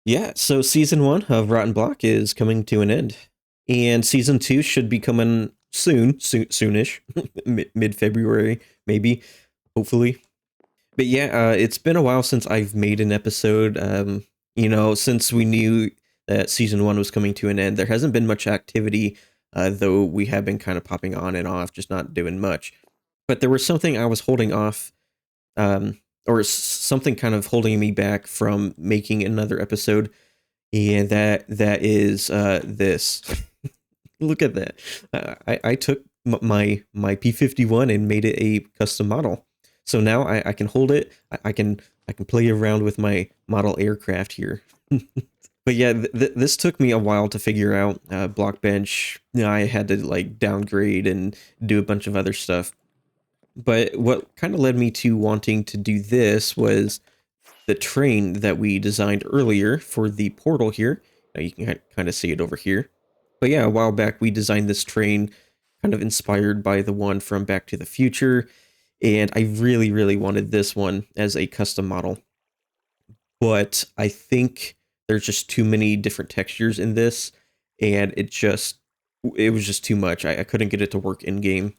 Yeah, so season 1 of Rotten Block is coming to an end. And season 2 should be coming soonish, mid February, maybe, hopefully. But yeah, it's been a while since I've made an episode. Since we knew that season 1 was coming to an end, there hasn't been much activity, though we have been kind of popping on and off, just not doing much. But there was something I was holding off, um, or something kind of holding me back from making another episode, and that is this. Look at that. I took my P-51 and made it a custom model. So now I can hold it. I can play around with my model aircraft here. But yeah, this took me a while to figure out. Blockbench, I had to like downgrade and do a bunch of other stuff. But what kind of led me to wanting to do this was the train that we designed earlier for the portal here. Now you can kind of see it over here. But yeah, a while back we designed this train kind of inspired by the one from Back to the Future. And I really, really wanted this one as a custom model. But I think there's just too many different textures in this. And it was just too much. I couldn't get it to work in game.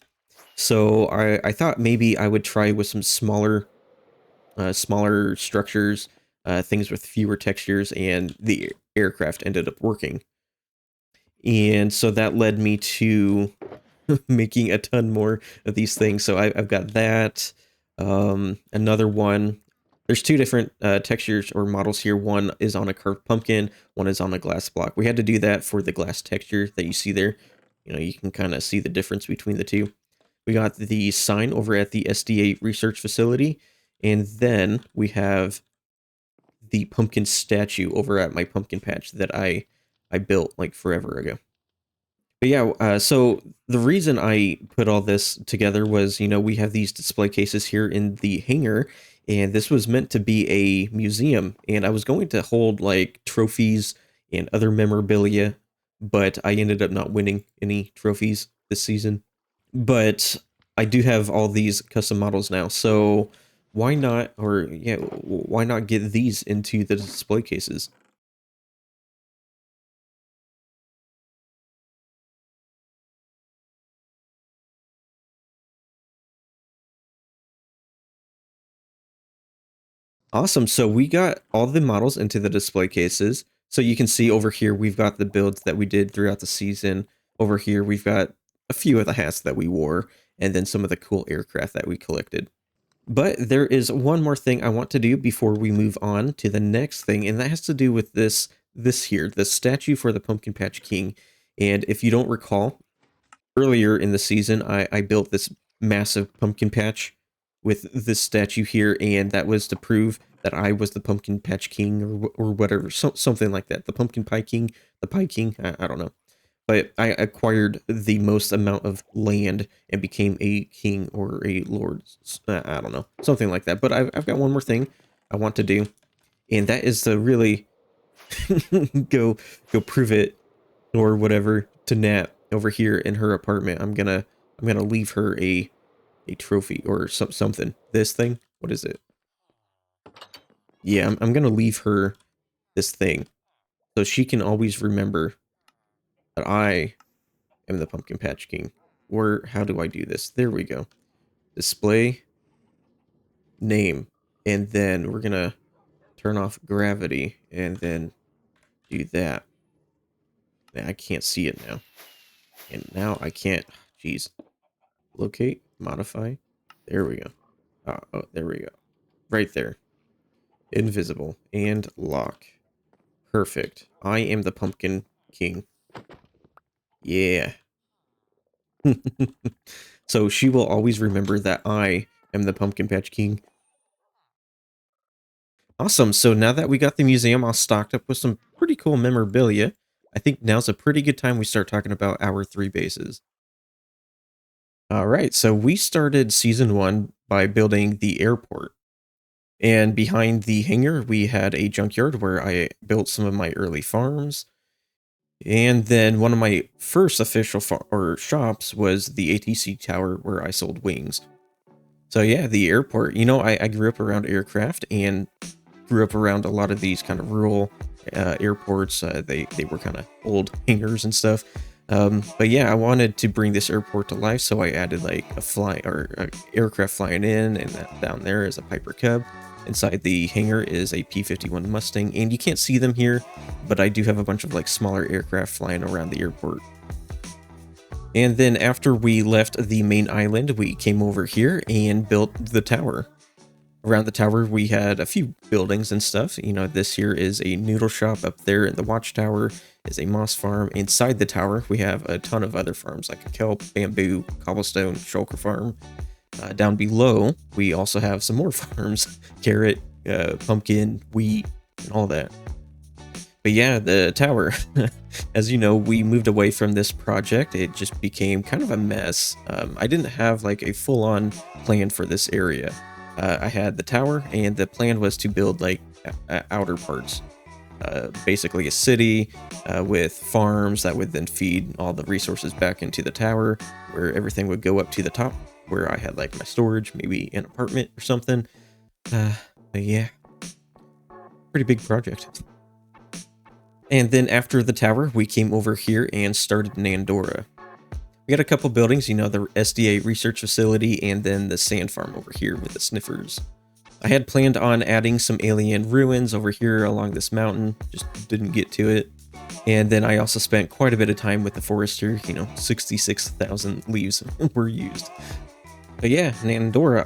So I thought maybe I would try with some smaller structures, things with fewer textures, and the aircraft ended up working. And so that led me to making a ton more of these things. So I've got that. Another one. There's two different textures or models here. One is on a curved pumpkin. One is on a glass block. We had to do that for the glass texture that you see there. You can kind of see the difference between the two. We got the sign over at the SDA research facility. And then we have the pumpkin statue over at my pumpkin patch that I built like forever ago. But yeah, so the reason I put all this together was, we have these display cases here in the hangar, and this was meant to be a museum, and I was going to hold like trophies and other memorabilia, but I ended up not winning any trophies this season. But I do have all these custom models now, so why not get these into the display cases? Awesome. So we got all the models into the display cases. So you can see over here, we've got the builds that we did throughout the season. Over here, we've got a few of the hats that we wore, and then some of the cool aircraft that we collected. But there is one more thing I want to do before we move on to the next thing, and that has to do with this here, the statue for the Pumpkin Patch King. And if you don't recall, earlier in the season, I built this massive pumpkin patch with this statue here, and that was to prove that I was the Pumpkin Patch King, or whatever, something like that. The Pumpkin Pie King, the Pie King, I don't know. But I acquired the most amount of land and became a king or a lord. I don't know, something like that. But I've got one more thing I want to do, and that is to really go go prove it or whatever to Nat over here in her apartment. I'm gonna leave her a trophy or something. This thing, what is it? Yeah, I'm gonna leave her this thing so she can always remember that I am the Pumpkin Patch King. Or how do I do this? There we go. Display name, and then we're gonna turn off gravity, and then do that. Now I can't see it now, and now I can't. Jeez. Locate, modify. There we go. Oh, there we go. Right there. Invisible and lock. Perfect. I am the Pumpkin King. Yeah. So she will always remember that I am the Pumpkin Patch King. Awesome. So now that we got the museum all stocked up with some pretty cool memorabilia, I think now's a pretty good time we start talking about our three bases. All right. So we started season 1 by building the airport. And behind the hangar, we had a junkyard where I built some of my early farms. And then one of my first official or shops was the ATC tower where I sold wings. So yeah, the airport. I grew up around aircraft and grew up around a lot of these kind of rural airports. They were kind of old hangars and stuff. But yeah, I wanted to bring this airport to life, so I added like a aircraft flying in, and down there is a Piper Cub. Inside the hangar is a P-51 Mustang, and you can't see them here, but I do have a bunch of like smaller aircraft flying around the airport. And then after we left the main island, we came over here and built the tower. Around the tower, we had a few buildings and stuff. You know, this here is a noodle shop. Up there in the watchtower is a moss farm. Inside the tower, we have a ton of other farms like a kelp, bamboo, cobblestone, shulker farm. Down below, we also have some more farms, carrot, pumpkin, wheat, and all that. But yeah, the tower, as you know, we moved away from this project. It just became kind of a mess. I didn't have like a full-on plan for this area. I had the tower, and the plan was to build like outer parts. Basically a city with farms that would then feed all the resources back into the tower, where everything would go up to the top, where I had like my storage, maybe an apartment or something. But yeah, pretty big project. And then after the tower, we came over here and started Nandora. We got a couple buildings, you know, the SDA research facility, and then the sand farm over here with the sniffers. I had planned on adding some alien ruins over here along this mountain, just didn't get to it. And then I also spent quite a bit of time with the forester, you know, 66,000 leaves were used. But yeah, Nandora,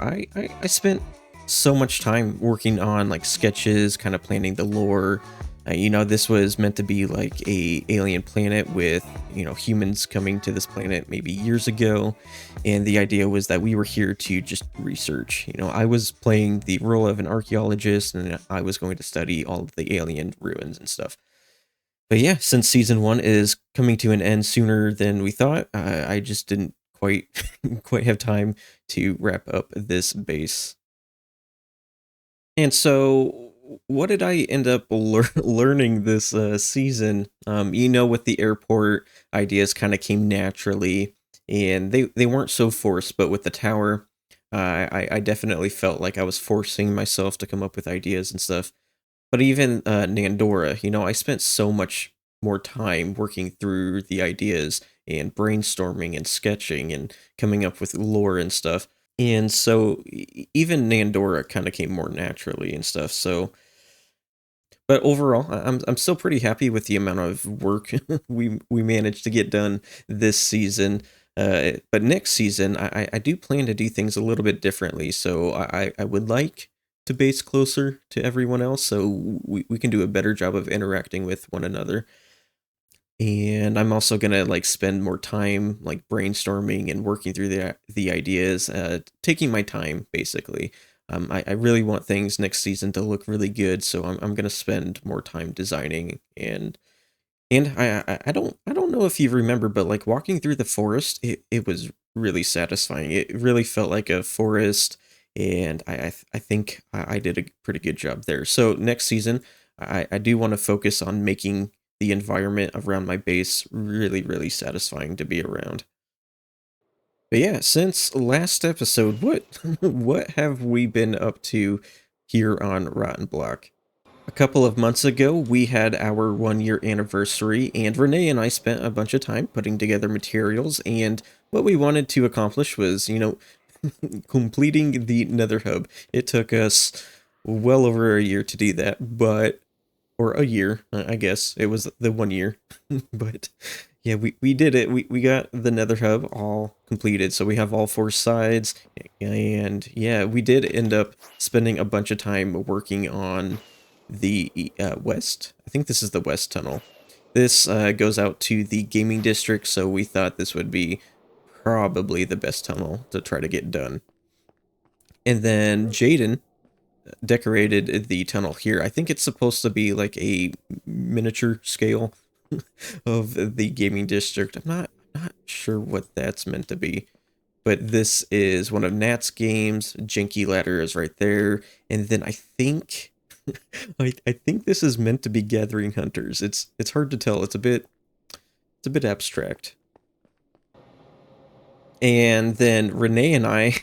I spent so much time working on like sketches, kind of planning the lore. You know, this was meant to be like a alien planet with, you know, humans coming to this planet maybe years ago. And the idea was that we were here to just research. You know, I was playing the role of an archaeologist, and I was going to study all of the alien ruins and stuff. But yeah, since season 1 is coming to an end sooner than we thought, I just didn't quite quite have time to wrap up this base. And so, what did I end up learning this season? You know, with the airport, ideas kind of came naturally, and they weren't so forced. But with the tower, I definitely felt like I was forcing myself to come up with ideas and stuff. But even Nandora, you know, I spent so much more time working through the ideas and brainstorming and sketching and coming up with lore and stuff. And so even Nandora kind of came more naturally and stuff. So, but overall, I'm still pretty happy with the amount of work we managed to get done this season. But next season, I do plan to do things a little bit differently. So I would like to base closer to everyone else, so we can do a better job of interacting with one another. And I'm also gonna like spend more time like brainstorming and working through the ideas, taking my time basically. I really want things next season to look really good, so I'm gonna spend more time designing. And I don't know if you remember, but like walking through the forest, it was really satisfying. It really felt like a forest, and I think I did a pretty good job there. So next season, I do want to focus on making the environment around my base really satisfying to be around. But yeah, since last episode, what what have we been up to here on Rotten Block? A couple of months ago, we had our 1 year anniversary, and Renee and I spent a bunch of time putting together materials. And what we wanted to accomplish was, you know, completing the Nether Hub. It took us well over a year to do that, but or a year, I guess it was the 1 year, but yeah, we did it. We got the Nether Hub all completed, so we have all 4 sides, and yeah, we did end up spending a bunch of time working on the west. I think this is the west tunnel. This goes out to the gaming district, so we thought this would be probably the best tunnel to try to get done. And then Jaden decorated the tunnel here. I think it's supposed to be like a miniature scale of the gaming district. I'm not sure what that's meant to be. But this is one of Nat's games. Jinky Ladder is right there. And then I think I think this is meant to be Gathering Hunters. It's hard to tell. It's a bit abstract. And then Renee and I,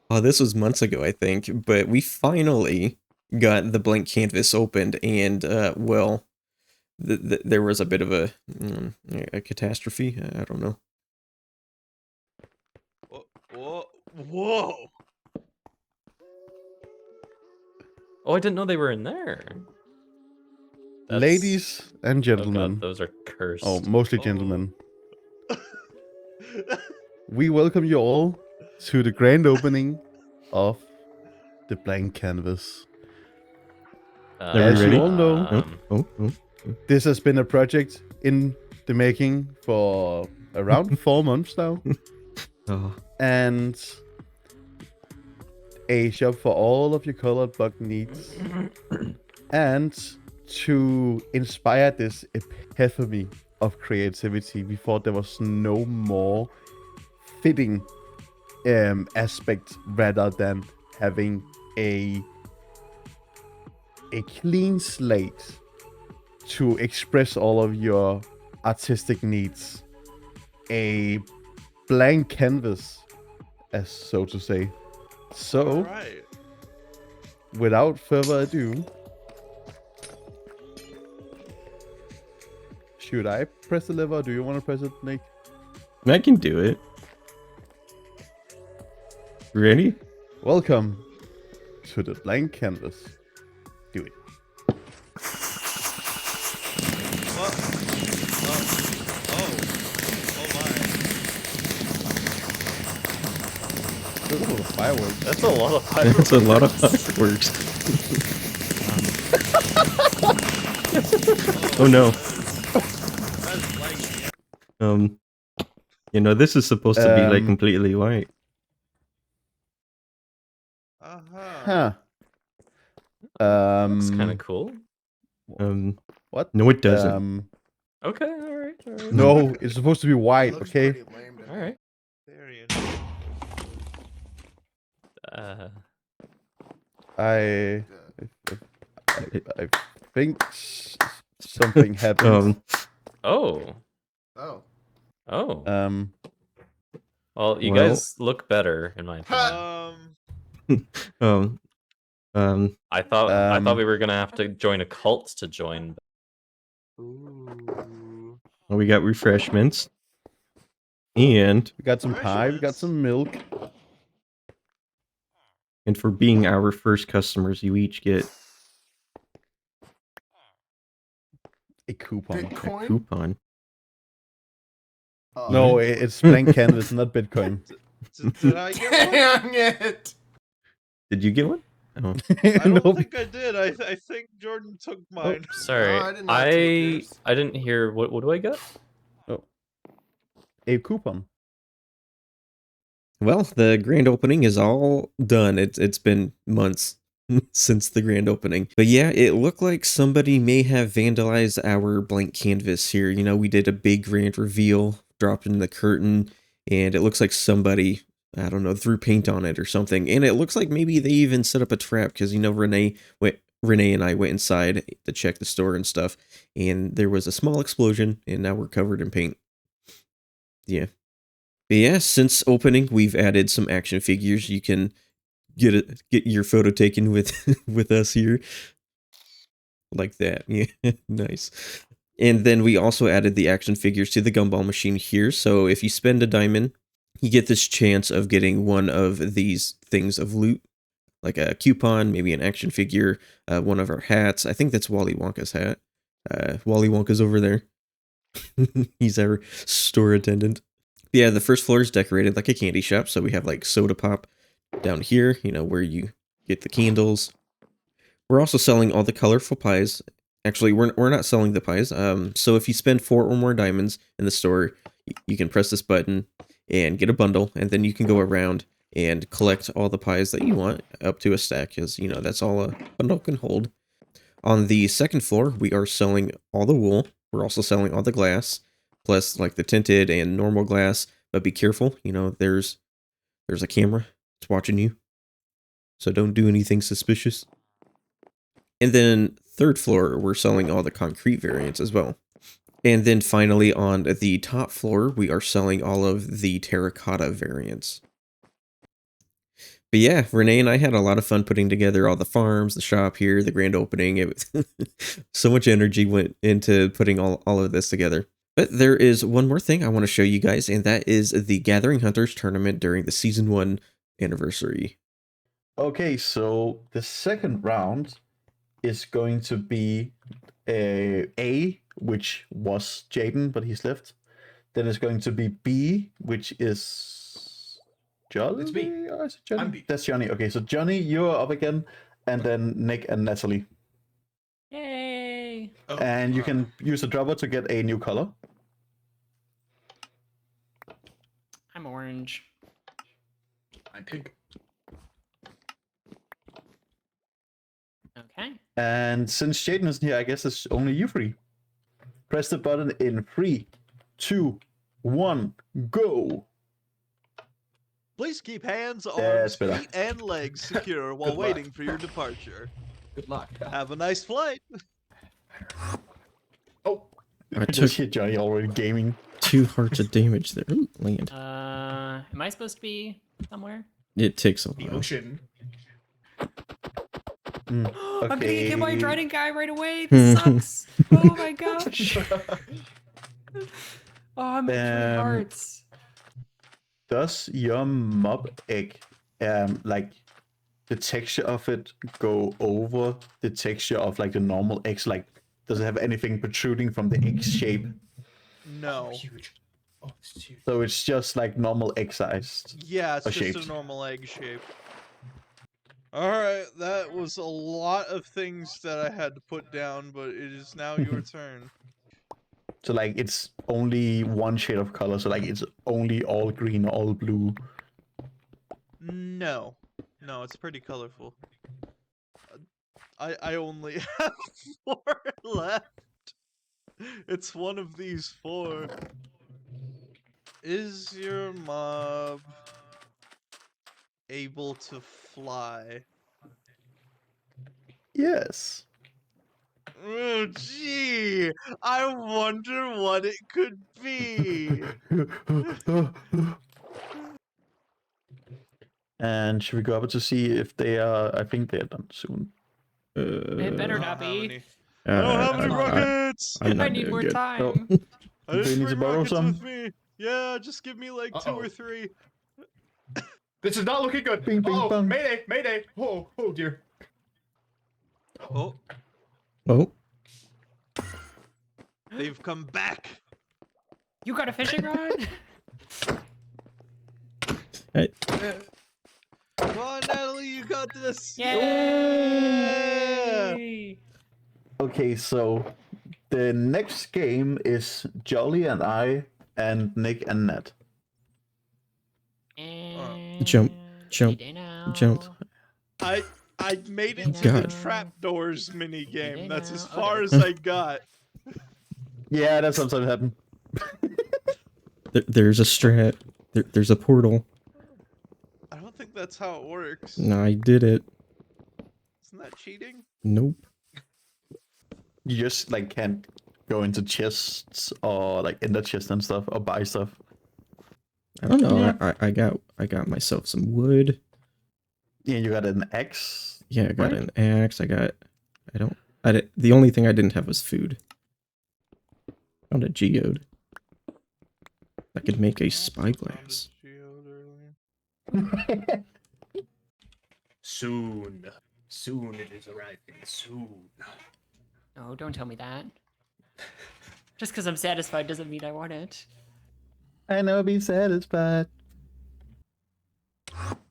oh, this was months ago, I think, but we finally got the blank canvas opened, and well, there was a bit of a catastrophe. I don't know. Whoa! Whoa! Oh, I didn't know they were in there. Ladies and Oh gentlemen, god, those are cursed. oh, mostly gentlemen, we welcome you all to the grand opening of the blank canvas. As you all know, this has been a project in the making for around 4 months now, Oh, and a shop for all of your colored bug needs. And to inspire this epiphany of creativity, we thought there was no more fitting aspect rather than having a clean slate to express all of your artistic needs. A blank canvas, as so to say. So, Right. without further ado, should I press the lever or do you want to press it, Nick? I can do it. Ready? Welcome to the blank canvas. Do it. What? Oh my. There's a lot of fireworks. That's a lot of fireworks. That's a lot of fireworks. Oh no. That's like. This is supposed to be like Um, completely white. Uh-huh. Huh. That's kind of cool. What? No, it doesn't. Okay, alright. No, it's supposed to be white, Looks okay? pretty lame to me. Alright. Very I Good. I think something happened. Oh. Oh. Oh. Well, you well- guys look better, in my opinion. I thought we were gonna have to join a cult to join. Ooh. Well, we got refreshments. And We got some pie, we got some milk. for being our first customers, you each get A coupon. a Bitcoin? coupon. Oh, No, it's blank canvas, not Bitcoin. Did I get one? Dang it! Did you get one? Oh. I don't Nope. think I did. I think Jordan took mine. Sorry, No, I did not take yours. I didn't hear. What do I get? A coupon. Well, the grand opening is all done. It's been months since the grand opening. But yeah, it looked like somebody may have vandalized our blank canvas here. We did a big grand reveal, dropped in the curtain, and it looks like somebody, I don't know, threw paint on it or something. And it looks like maybe they even set up a trap because, Renee and I went inside to check the store and stuff, and there was a small explosion, and now we're covered in paint. Yeah. But yeah, since opening, we've added some action figures. You can get your photo taken with with us here, like that. Yeah, nice. And then we also added the action figures to the gumball machine here. So if you spend a diamond, you get this chance of getting one of these things of loot, like a coupon, maybe an action figure, one of our hats. I think that's Wally Wonka's hat. Wally Wonka's over there. He's our store attendant. Yeah, the first floor is decorated like a candy shop, so we have like soda pop down here, where you get the candles. We're also selling all the colorful pies. Actually, we're not selling the pies. So if you spend 4 or more diamonds in the store, you can press this button and get a bundle, and then you can go around and collect all the pies that you want up to a stack, because that's all a bundle can hold. On the second floor, we are selling all the wool. We're also selling all the glass, plus like the tinted and normal glass. But be careful, there's a camera. It's watching you. So don't do anything suspicious. And then third floor, we're selling all the concrete variants as well. And then finally on the top floor, we are selling all of the terracotta variants. But yeah, Renee and I had a lot of fun putting together all the farms, the shop here, the grand opening. It was so much energy went into putting all of this together. But there is one more thing I want to show you guys, and that is the Gathering Hunters tournament during the Season 1 anniversary. Okay, so the second round is going to be A, which was Jaden, but he's left. Then it's going to be B, which is Johnny. It's me. Or is it Johnny? I'm B. That's Johnny. Okay, so Johnny, you're up again, and then Nick and Natalie. Yay! Oh, And you can use the dropper to get a new color. I'm orange. I'm pink. Okay. And since Jaden isn't here, I guess it's only you three. Press the button in 3, 2, 1, go. Please keep hands, That's arms, better. feet, and legs secure while Good luck. waiting for your departure. Good luck. Have a nice flight. Oh, I took Just hit Johnny already gaming. 2 hearts of damage there. Ooh, land. Am I supposed to be somewhere? It takes a the while. ocean. I'm gonna get hit by a Okay. Dryden guy right away. This sucks. Oh my gosh. Oh, I'm at 3 hearts. Does your mob egg, like the texture of it, go over the texture of like the normal eggs? Like, does it have anything protruding from the egg shape? No. Huge. Oh, it's huge. So it's just like normal egg sized. Yeah, it's Or just shaped. a normal egg shape. Alright, that was a lot of things that I had to put down, but it is now your turn. So like it's only one shade of color. So like it's only all green, all blue. No. No, it's pretty colorful. I only have 4 left. It's one of these 4. Is your mob able to fly? Yes. Oh, gee! I wonder what it could be. And should we go up to see if they are? I think they're done soon. It better I not don't have be. any. I don't have any I- rockets. I'm I not need doing more good. time. I didn't They need to bring borrow rockets some? with me. Yeah, just give me like 2 or Uh-oh. 3. This is not looking good. Bing, bing, oh, bong. mayday, mayday. Oh, oh dear. Oh, Oh, they've come back. You got a fishing rod? Come on, Natalie, you got this. Yay! Okay, so the next game is Jolly and I and Nick and Nat. And Jump, jump, we know. jump. I made it to God. the trapdoors mini game. That's as Okay. far as I got. Yeah, that sometimes happen. There's a strat. There's a portal. I don't think that's how it works. No, I did it. Isn't that cheating? Nope. You just like can't go into chests or like ender chests and stuff or buy stuff. I don't know. I got myself some wood. Yeah, you got an axe. Yeah, I got Right. an axe. The only thing I didn't have was food. Found a geode. I could make a spyglass. Soon. Soon it is arriving. Soon. No, don't tell me that. Just because I'm satisfied doesn't mean I want it. I know, be satisfied.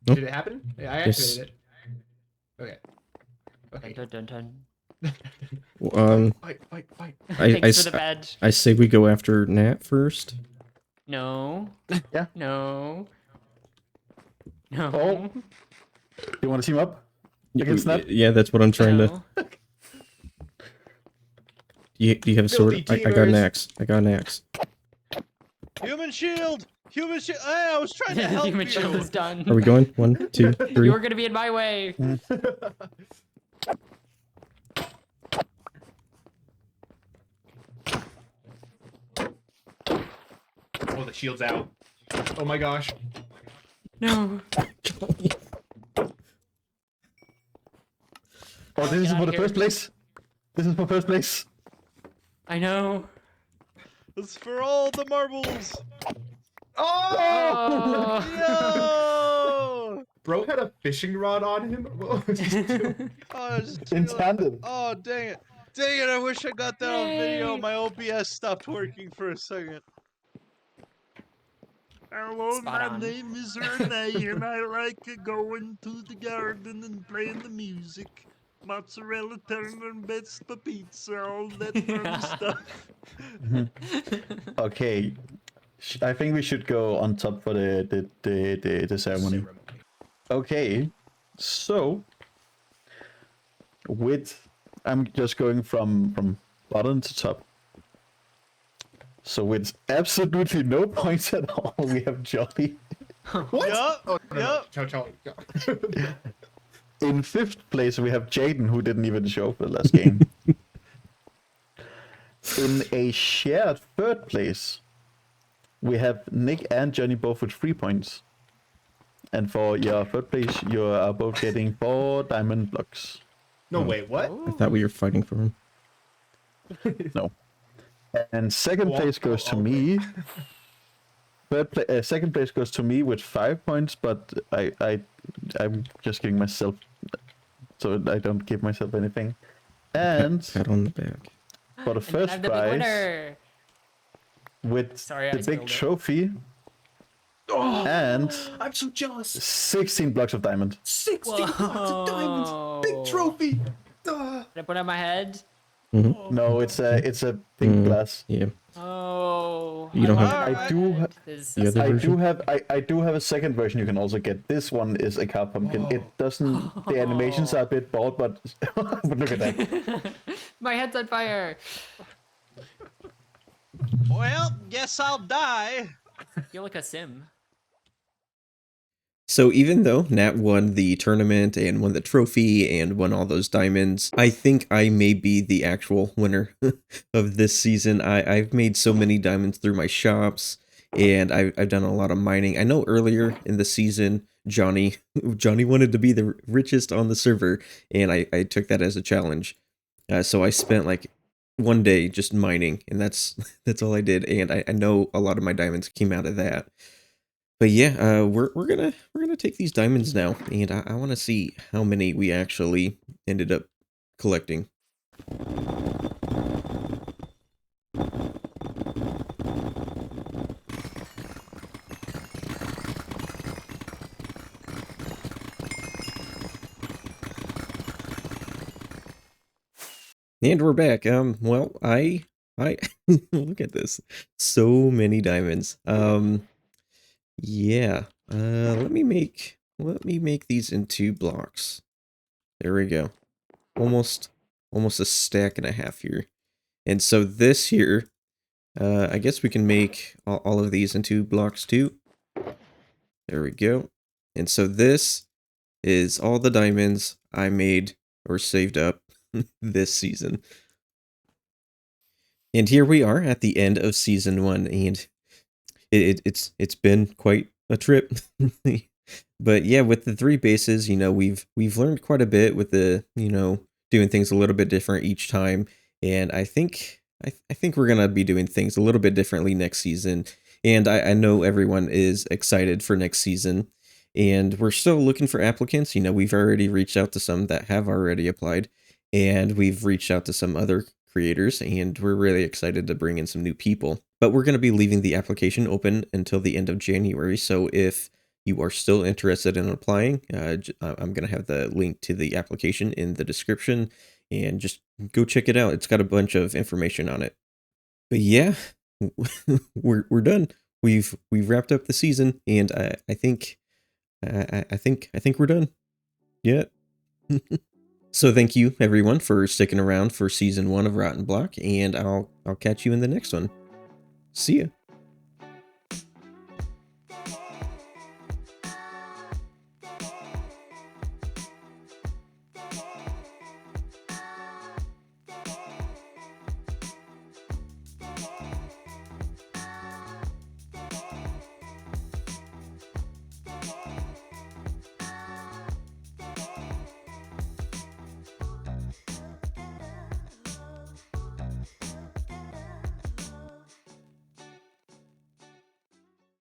Nope. Did it happen? Yeah, I Yes. activated it. Okay. Okay. Dun, dun, dun. Fight, fight, fight. Thanks for the bed. I say we go after Nat first. No. Yeah. No. No. Oh. You want to team up? Against Nat? Yeah, that's what I'm trying to. No. Do you have a sword? Filthy I got an teamers. axe. I got an axe. Human shield! Human shield! Hey, I was trying to help Human you! shield is done. Are we going? 1, 2, 3. You're gonna be in my way. Oh, the shield's out. Oh my gosh. No. Oh, this is Get for out the here. first place. This is for first place. I know. It's for all the marbles. Oh! Yo! Bro had a fishing rod on him. What was he doing? Oh, just In feel it. tandem. Oh, dang it. Dang it, I wish I got that on video. Yay. My OBS stopped working for a second. Hello, Spot my on. name is Renee, and I like going to the garden and playing the music. Mozzarella, tender, bits for pizza, all that fun stuff. Okay. I think we should go on top for the ceremony. Okay. So I'm just going from bottom to top. So with absolutely no points at all, we have Jolly. What? Yup, Oh, no, no. yup. Ciao, ciao. In 5th place, we have Jaden, who didn't even show for the last game. In a shared 3rd place, we have Nick and Johnny both with 3 points. And for your 3rd place, you are both getting 4 diamond blocks. No, wait, what? I thought we were fighting for him. No. And 2nd Well, place goes to okay. me. 2nd place goes to me with 5 points, but I'm just giving myself, so I don't give myself anything. And Pat on the back. for the And then first I'm the big prize, winner. with Sorry, I the big spilled it. trophy and I'm so jealous. 16 blocks of diamond. 16 blocks of diamonds. Big trophy. Did I put it on my head? No, it's a big glass. Yeah. Oh. You don't have- Alright. I do This The other I version? do have I do have a second version you can also get. This one is a cow pumpkin. It doesn't the animations are a bit bald, but but look at that. My head's on fire. Well, guess I'll die. You're like a sim. So even though Nat won the tournament and won the trophy and won all those diamonds, I think I may be the actual winner of this season. I've made so many diamonds through my shops, and I've done a lot of mining. I know earlier in the season, Johnny wanted to be the richest on the server, and I took that as a challenge. So I spent like one day just mining, and that's all I did. And I know a lot of my diamonds came out of that. But yeah, we're gonna take these diamonds now, and I want to see how many we actually ended up collecting. And we're back. Well, I look at this, so many diamonds. Yeah. Let me make these into blocks. There we go. Almost a stack and a half here. And so this here, I guess we can make all of these into blocks too. There we go. And so this is all the diamonds I made or saved up this season. And here we are at the end of season 1, and it's been quite a trip. But yeah, with the 3 bases, you know, we've learned quite a bit with the, you know, doing things a little bit different each time. And I think we're gonna be doing things a little bit differently next season. And I know everyone is excited for next season. And we're still looking for applicants. You know, we've already reached out to some that have already applied, and we've reached out to some other creators, and we're really excited to bring in some new people. But we're going to be leaving the application open until the end of January. So if you are still interested in applying, I'm going to have the link to the application in the description, and just go check it out. It's got a bunch of information on it. But yeah, we're done. We've wrapped up the season, and I think we're done. Yeah. So thank you everyone for sticking around for season 1 of Rotten Block, and I'll catch you in the next one. See ya.